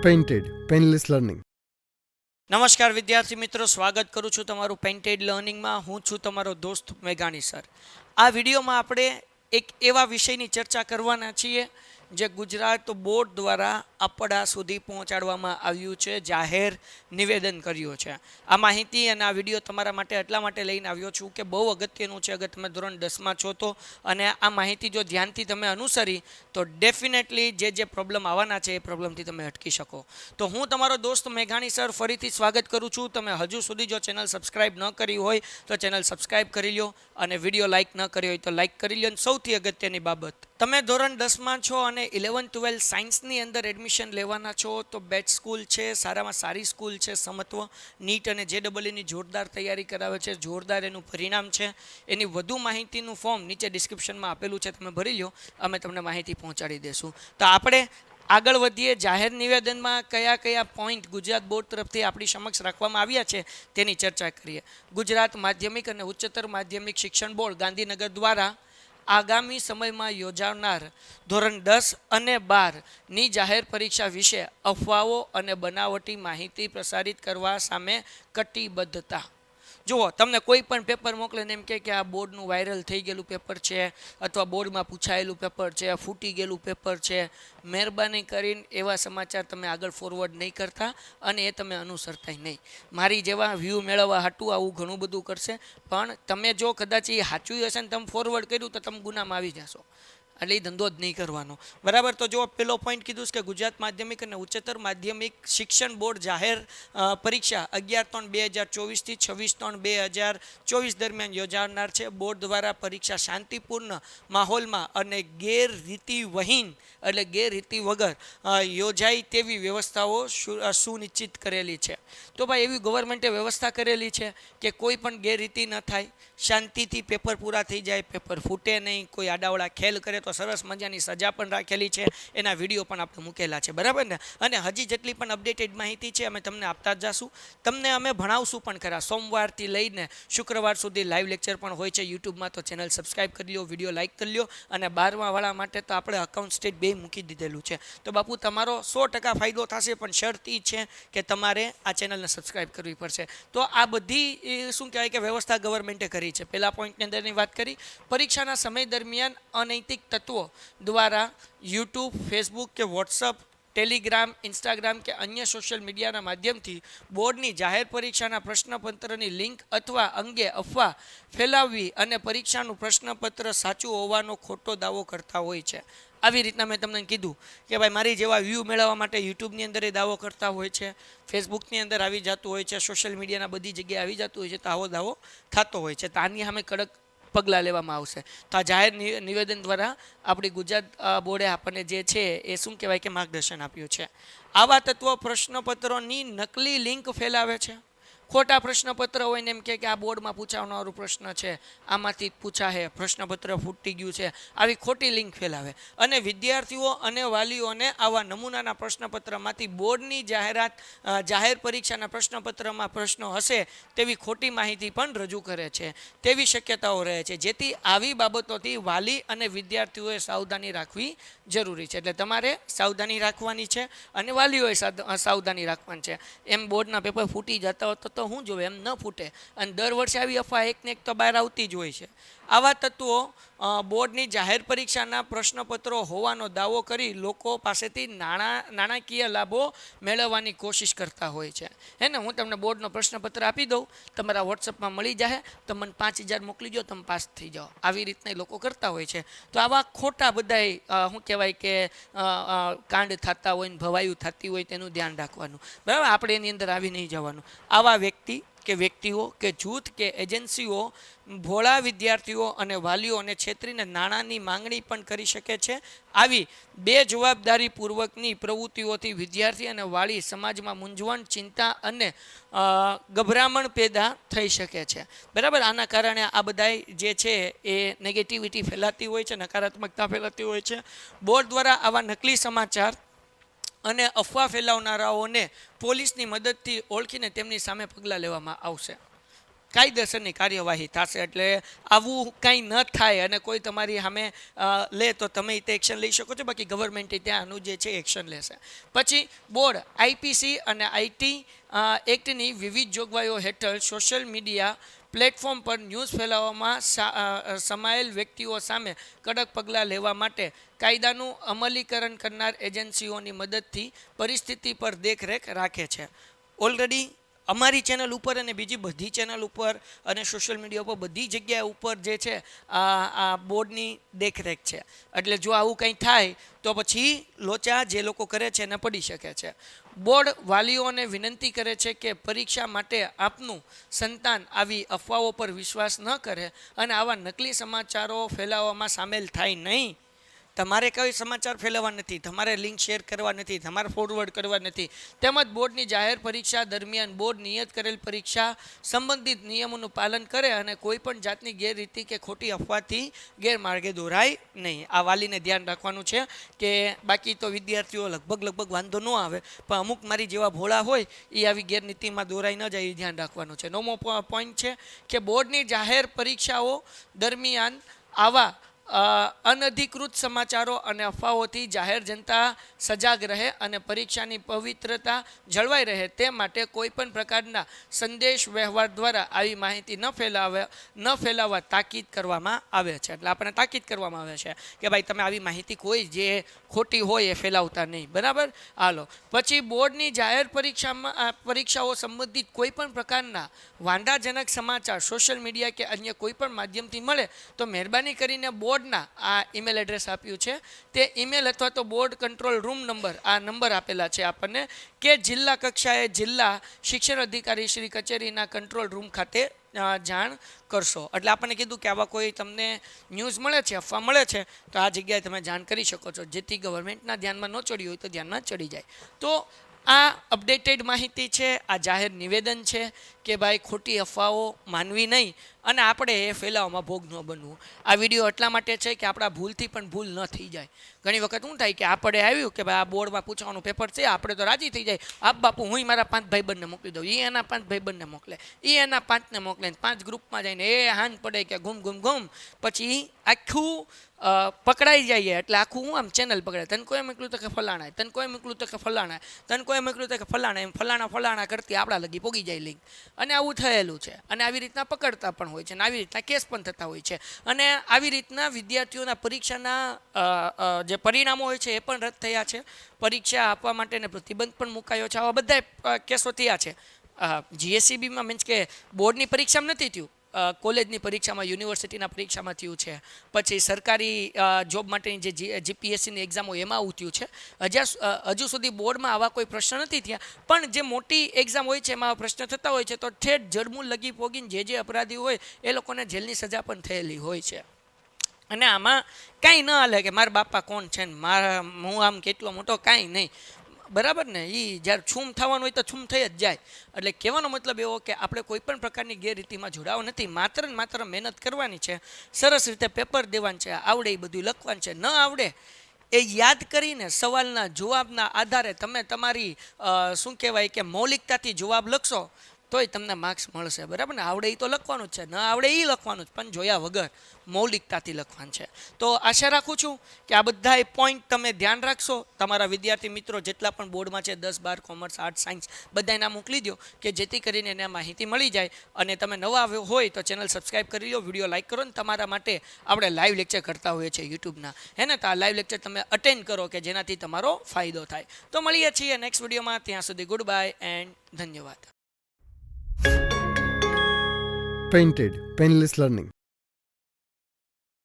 Painted painless learning. નમસ્કાર વિદ્યાર્થી મિત્રો, સ્વાગત કરું છું તમારું પેઇન્ટેડ લર્નિંગમાં. હું છું તમારો દોસ્ત મેઘાણી સર. આ વિડીયોમાં આપણે એક એવા વિષયની ચર્ચા કરવાના છીએ જે ગુજરાત બોર્ડ દ્વારા આપણા સુધી પહોંચાડવામાં આવ્યું છે, જાહેર નિવેદન કર્યું છે. આ માહિતી અને આ વિડીયો તમારા માટે એટલા માટે લઈને આવ્યો છું કે બહુ અગત્યનું છે. અગર તમે ધોરણ 10માં છો તો અને આ માહિતી જો ધ્યાનથી તમે અનુસરી તો ડેફિનેટલી જે પ્રોબ્લેમ આવવાના છે એ પ્રોબ્લેમથી તમે અટકી શકો. તો હું તમારો દોસ્ત મેઘાણી સર ફરીથી સ્વાગત કરું છું. તમે હજુ સુધી જો ચેનલ સબસ્ક્રાઈબ ન કરી હોય તો ચેનલ સબસ્ક્રાઈબ કરી લો અને વિડીયો લાઇક ન કરી હોય તો લાઇક કરી લો. અને સૌથી અગત્યની બાબત, તમે ધોરણ 10માં છો અને 11-12 સાયન્સની અંદર એડમિશન લેવાના છો તો બેટ સ્કૂલ છે, સારામાં સારી સ્કૂલ છે સમત્વ. નીટ અને JEEની જોરદાર તૈયારી કરાવે છે, જોરદાર એનું પરિણામ છે. એની વધુ માહિતીનું ફોર્મ નીચે ડિસ્ક્રિપ્શનમાં આપેલું છે, તમે ભરી લો, અમે તમને માહિતી પહોંચાડી દઈશું. તો આપણે આગળ વધીએ. જાહેર નિવેદનમાં કયા કયા પોઈન્ટ ગુજરાત બોર્ડ તરફથી આપણી સમક્ષ રાખવામાં આવ્યા છે તેની ચર્ચા કરીએ. ગુજરાત માધ્યમિક અને ઉચ્ચતર માધ્યમિક શિક્ષણ બોર્ડ ગાંધીનગર દ્વારા આગામી સમયમાં યોજાનાર ધોરણ 10 અને 12ની જાહેર પરીક્ષા વિશે અફવાઓ અને બનાવટી માહિતી પ્રસારિત કરવા સામે કટિબદ્ધતા. જુઓ, તમને કોઈ પણ પેપર મોકલે ને એમ કે આ બોર્ડનું વાયરલ થઈ ગયેલું પેપર છે અથવા બોર્ડમાં પૂછાયેલું પેપર છે, ફૂટી ગયેલું પેપર છે, મહેરબાની કરીને એવા સમાચાર તમે આગળ ફોરવર્ડ નહીં કરતા અને એ તમે અનુસરતા નહીં. મારી જેવા વ્યૂ મેળવવા હાટું આવું ઘણું બધું કરશે, પણ તમે જો કદાચ એ સાચું હશે ને તમે ફોરવર્ડ કર્યું તો તમે ગુનામાં આવી જશો. એટલે એ ધંધો જ નહીં કરવાનો, બરાબર. તો જો પેલો પોઈન્ટ કીધું છે કે ગુજરાત માધ્યમિક અને ઉચ્ચતર માધ્યમિક શિક્ષણ બોર્ડ જાહેર પરીક્ષા 11/3/2024 થી 26/3/2024 દરમિયાન યોજાનાર છે. બોર્ડ દ્વારા પરીક્ષા શાંતિપૂર્ણ માહોલમાં અને ગેરરીતિવહીન એટલે ગેરરીતિ વગર યોજાય તેવી વ્યવસ્થાઓ સુનિશ્ચિત કરેલી છે. તો ભાઈ એવી ગવર્મેન્ટે વ્યવસ્થા કરેલી છે કે કોઈ પણ ગેરરીતિ ન થાય, શાંતિથી પેપર પૂરા થઈ જાય, પેપર ફૂટે નહીં, કોઈ આડાવડા ખેલ કરે તો સરસ મજાની સજા પણ રાખેલી છે. એના વિડીયો પણ આપણે મૂકેલા છે, બરાબર ને. અને હજી જેટલી પણ અપડેટેડ માહિતી છે અમે તમને આપતા જ જશું. તમને અમે ભણાવશું પણ ખરા. સોમવારથી લઈને શુક્રવાર સુધી લાઈવ લેક્ચર પણ હોય છે યુટ્યુબમાં. તો ચેનલ સબસ્ક્રાઈબ કરી લો, વિડીયો લાઇક કરી લો. અને 12મા વાળા માટે તો આપણે અકાઉન્ટ સ્ટેટ બે મૂકી દીધેલું છે. તો બાપુ તમારો 100% ફાયદો થશે, પણ શરત એ છે કે તમારે આ ચેનલને સબસ્ક્રાઈબ કરવી પડશે. તો આ બધી શું કહેવાય કે વ્યવસ્થા ગવર્મેન્ટે કરી છે. પહેલા પોઈન્ટની અંદરની વાત કરી, પરીક્ષાના સમય દરમિયાન અનૈતિક તત્વો દ્વારા યુટ્યુબ, ફેસબુક કે વોટ્સઅપ, ટેલિગ્રામ, ઇન્સ્ટાગ્રામ કે અન્ય સોશિયલ મીડિયાના માધ્યમથી બોર્ડની જાહેર પરીક્ષાના પ્રશ્નપત્રની લિંક અથવા અંગે અફવા ફેલાવવી અને પરીક્ષાનું પ્રશ્નપત્ર સાચું હોવાનો ખોટો દાવો કરતા હોય છે. આવી રીતના મેં તમને કીધું કે ભાઈ મારી જેવા વ્યૂ મેળવવા માટે યુટ્યુબની અંદર એ દાવો કરતા હોય છે, ફેસબુકની અંદર આવી જતું હોય છે, સોશિયલ મીડિયાના બધી જગ્યાએ આવી જતું હોય છે. તો આવો દાવો થતો હોય છે. તો આની સામે કડક પગલાં લેવામાં આવશે. તો આ જાહેર નિવેદન દ્વારા આપણી ગુજરાત બોર્ડે આપણને જે છે એ શું કહેવાય કે માર્ગદર્શન આપ્યું છે. આવા તત્વો પ્રશ્નપત્રોની નકલી લિંક ફેલાવે છે. ખોટા પ્રશ્નપત્ર હોય ને એમ કે આ બોર્ડમાં પૂછાવનારું પ્રશ્ન છે, આમાંથી જ પૂછાશે, પ્રશ્નપત્ર ફૂટી ગયું છે, આવી ખોટી લિંક ફેલાવે. અને વિદ્યાર્થીઓ અને વાલીઓને આવા નમૂનાના પ્રશ્નપત્રમાંથી બોર્ડની જાહેર પરીક્ષાના પ્રશ્નપત્રમાં પ્રશ્નો હશે તેવી ખોટી માહિતી પણ રજૂ કરે છે. તેવી શક્યતાઓ રહે છે. જેથી આવી બાબતોથી વાલી અને વિદ્યાર્થીઓએ સાવધાની રાખવી જરૂરી છે. એટલે તમારે સાવધાની રાખવાની છે અને વાલીઓએ સાવધાની રાખવાની છે. એમ બોર્ડના પેપર ફૂટી જતા હોય તો હું જોવે, એમ ન ફૂટે. અને દર વર્ષે આવી અફવા એક ને એક તો બહાર આવતી જ હોય છે. આવા તત્વો બોર્ડની જાહેર પરીક્ષાના પ્રશ્નપત્રો હોવાનો દાવો કરી લોકો પાસેથી નાણાકીય લાભો મેળવવાની કોશિશ કરતા હોય છે. હે ને, હું તમને બોર્ડનો પ્રશ્નપત્ર આપી દઉં, તમારા વોટ્સઅપમાં મળી જાય, તો મને 5000 મોકલી દો, તમે પાસ થઈ જાઓ. આવી રીતના લોકો કરતા હોય છે. તો આવા ખોટા બધાય શું કહેવાય કે કાંડ થતા હોય ને ભવાયું થતી હોય તેનું ધ્યાન રાખવાનું, બરાબર. આપણે એની અંદર આવી નહીં જવાનું. આવા વ્યક્તિઓ કે જૂથ કે એજન્સીઓ ભોળા વિદ્યાર્થીઓ અને વાલીઓને છેતરીને નાણાંની માંગણી પણ કરી શકે છે. આવી બેજવાબદારીપૂર્વકની પ્રવૃત્તિઓથી વિદ્યાર્થી અને વાલી સમાજમાં મૂંઝવણ, ચિંતા અને ગભરામણ પેદા થઈ શકે છે, બરાબર. આના કારણે આ બધા જે છે એ નેગેટિવિટી ફેલાતી હોય છે, નકારાત્મકતા ફેલાતી હોય છે. બોર્ડ દ્વારા આવા નકલી સમાચાર અને અફવા ફેલાવનારાઓને પોલીસની મદદથી ઓળખીને તેમની સામે પગલાં લેવામાં આવશે. કાયદેસરની કાર્યવાહી થશે. એટલે આવું કંઈ ન થાય અને કોઈ તમારી સામે લે તો તમે તે એક્શન લઈ શકો છો. બાકી ગવર્મેન્ટે ત્યાં આનું જે છે એક્શન લેશે. પછી બોર્ડ આઈપીસી અને આઈટી એક્ટની વિવિધ જોગવાઈઓ હેઠળ સોશિયલ મીડિયા પ્લેટફોર્મ પર ન્યૂઝ ફેલાવવામાં સમાયેલ વ્યક્તિઓ સામે કડક પગલાં લેવા માટે કાયદાનું અમલીકરણ કરનાર એજન્સીઓની મદદથી પરિસ્થિતિ પર દેખરેખ રાખે છે. ઓલરેડી અમારી ચેનલ ઉપર અને બીજી બધી ચેનલ ઉપર અને સોશિયલ મીડિયા ઉપર બધી જગ્યા ઉપર જે છે આ બોર્ડની દેખરેખ છે. એટલે જો આવું કંઈ થાય તો પછી લોચા જે લોકો કરે છે એને પડી શકે છે. બોર્ડ વાલીઓને વિનંતી કરે છે કે પરીક્ષા માટે આપનું સંતાન આવી અફવાઓ પર વિશ્વાસ ન કરે અને આવા નકલી સમાચારો ફેલાવવામાં સામેલ થાય નહીં. તમારે કોઈ સમાચાર ફેલાવવા નથી, તમારે લિંક શેર કરવા નથી, તમારે ફોરવર્ડ કરવા નથી. તેમજ બોર્ડની જાહેર પરીક્ષા દરમિયાન બોર્ડ નિયત કરેલ પરીક્ષા સંબંધિત નિયમોનું પાલન કરે અને કોઈ પણ જાતની ગેરરીતિ કે ખોટી અફવાથી ગેરમાર્ગે દોરાય નહીં. આ વાલીને ધ્યાન રાખવાનું છે કે બાકી તો વિદ્યાર્થીઓ લગભગ વાંધો ન આવે, પણ અમુક મારી જેવા ભોળા હોય એ આવી ગેરનીતિમાં દોરાઈ ન જાય એ ધ્યાન રાખવાનું છે. 9મો પોઈન્ટ છે કે બોર્ડની જાહેર પરીક્ષાઓ દરમિયાન આવા અનધિકૃત સમાચારો અને અફવાઓથી જાહેર જનતા સજાગ રહે અને પરીક્ષાની પવિત્રતા જળવાઈ રહે તે માટે કોઈપણ પ્રકારના સંદેશ વ્યવહાર દ્વારા આવી માહિતી ન ફેલાવવા તાકીદ કરવામાં આવે છે. એટલે આપણને તાકીદ કરવામાં આવે છે કે ભાઈ તમે આવી માહિતી કોઈ જે ખોટી હોય એ ફેલાવતા નહીં. બરાબર. હાલો, પછી બોર્ડની જાહેર પરીક્ષાઓ સંબંધિત કોઈપણ પ્રકારના વાંધાજનક સમાચાર સોશિયલ મીડિયા કે અન્ય કોઈપણ માધ્યમથી મળે તો મહેરબાની કરીને બોર્ડના આ ઈમેલ એડ્રેસ આપ્યું છે તે ઈમેલ અથવા તો બોર્ડ કંટ્રોલ રૂમ નંબર, આ નંબર આપેલા છે આપણને, કે જિલ્લા કક્ષાએ જિલ્લા શિક્ષણ અધિકારી શ્રી કચેરીના કંટ્રોલ રૂમ ખાતે જાણ કરશો. એટલે આપણને કીધું કે આવા કોઈ તમને ન્યૂઝ મળે છે, અફવા મળે છે તો આ જગ્યાએ તમે જાણ કરી શકો છો, જેથી ગવર્મેન્ટના ધ્યાનમાં ન ચડ્યું હોય તો ધ્યાનમાં ચડી જાય. તો આ અપડેટેડ માહિતી છે, આ જાહેર નિવેદન છે કે ભાઈ ખોટી અફવાઓ માનવી નહીં અને આપણે એ ફેલાવવામાં ભોગ ન બનવું. આ વિડીયો એટલા માટે છે કે આપણા ભૂલથી પણ ભૂલ ન થઈ જાય. ઘણી વખત શું થાય કે આપણે આવ્યું કે ભાઈ આ બોર્ડમાં પૂછવાનું પેપર છે, આપણે તો રાજી થઈ જાય, આપ બાપુ હું મારા 5 ભાઈબંધને મોકલી દઉં, એ એના 5 ભાઈબંધને મોકલે, એ એના 5ને મોકલે, 5 ગ્રુપમાં જઈને એ હાન પડે કે ગુમ પછી આખું પકડાઈ જઈએ. એટલે આખું હું આમ ચેનલ પકડાય, તને કોઈ મોકલ્યું તો કે ફલાણા, તને કોઈ મોકલ્યું તો કે ફલાણા, તને કોઈ મોકલ્યું તો કે ફલાણા, એમ ફલાણા કરતી આપણા લગી પોગી જાય લિંક. અને આવું થયેલું છે અને આવી રીતના પકડતા પણ હોય છે અને આવી રીતના કેસ પણ થતા હોય છે અને આવી રીતના વિદ્યાર્થીઓના પરીક્ષાના જે પરિણામો હોય છે એ પણ રદ થયા છે. પરીક્ષા આપવા માટેને પ્રતિબંધ પણ મુકાયો છે. આવા બધા કેસો થયા છે. જીએસસીબીમાં મીન્સ કે બોર્ડની પરીક્ષામાં નથી થયું, કોલેજની પરીક્ષામાં, યુનિવર્સિટીના પરીક્ષામાં થયું છે. પછી સરકારી જોબ માટેની જે જીપીએસસીની એક્ઝામ હોય એમાં આવું થયું છે. હજુ સુધી બોર્ડમાં આવા કોઈ પ્રશ્ન નથી થયા, પણ જે મોટી એક્ઝામ હોય છે એમાં પ્રશ્ન થતા હોય છે તો ઠેઠ જડમૂળ લગી પોગીને જે અપરાધી હોય એ લોકોને જેલની સજા પણ થયેલી હોય છે. અને આમાં કાંઈ ન હાલે કે મારા બાપા કોણ છે ને હું આમ કેટલો મોટો, કાંઈ નહીં. બરાબર ને, એ જ્યારે છૂમ થવાનું હોય તો છૂમ થઈ જ જાય. એટલે કહેવાનો મતલબ એવો કે આપણે કોઈ પણ પ્રકારની ગેરરીતિમાં જોડાવો નથી, માત્ર ને માત્ર મહેનત કરવાની છે, સરસ રીતે પેપર દેવાનું છે, આવડે એ બધું લખવાનું છે, ન આવડે એ યાદ કરીને સવાલના જવાબના આધારે તમે તમારી શું કહેવાય કે મૌલિકતાથી જવાબ લખશો તોય તમને માર્ક્સ મળશે. બરાબર ને, આવડે એ તો લખવાનું જ છે, ન આવડે એ લખવાનું જ, પણ જોયા વગર મૌલિકતાથી લખવાનું છે. તો આશા રાખું છું કે આ બધા પોઈન્ટ તમે ધ્યાન રાખશો. તમારા વિદ્યાર્થી મિત્રો જેટલા પણ બોર્ડમાં છે 10, 12, કોમર્સ, આર્ટ્સ, સાયન્સ બધાય નામ મોકલી દો કે જેથી કરીને એને માહિતી મળી જાય. અને તમે નવા હોય તો ચેનલ સબસ્ક્રાઈબ કરી લો, વિડીયો લાઇક કરો ને તમારા માટે આપણે લાઈવ લેક્ચર કરતા હોઈએ છીએ યુટ્યુબના, હે ને. તો આ લાઈવ લેક્ચર તમે અટેન્ડ કરો કે જેનાથી તમારો ફાયદો થાય. તો મળીએ છીએ નેક્સ્ટ વિડીયોમાં. ત્યાં સુધી ગુડ બાય એન્ડ ધન્યવાદ. Painted Painless Learning.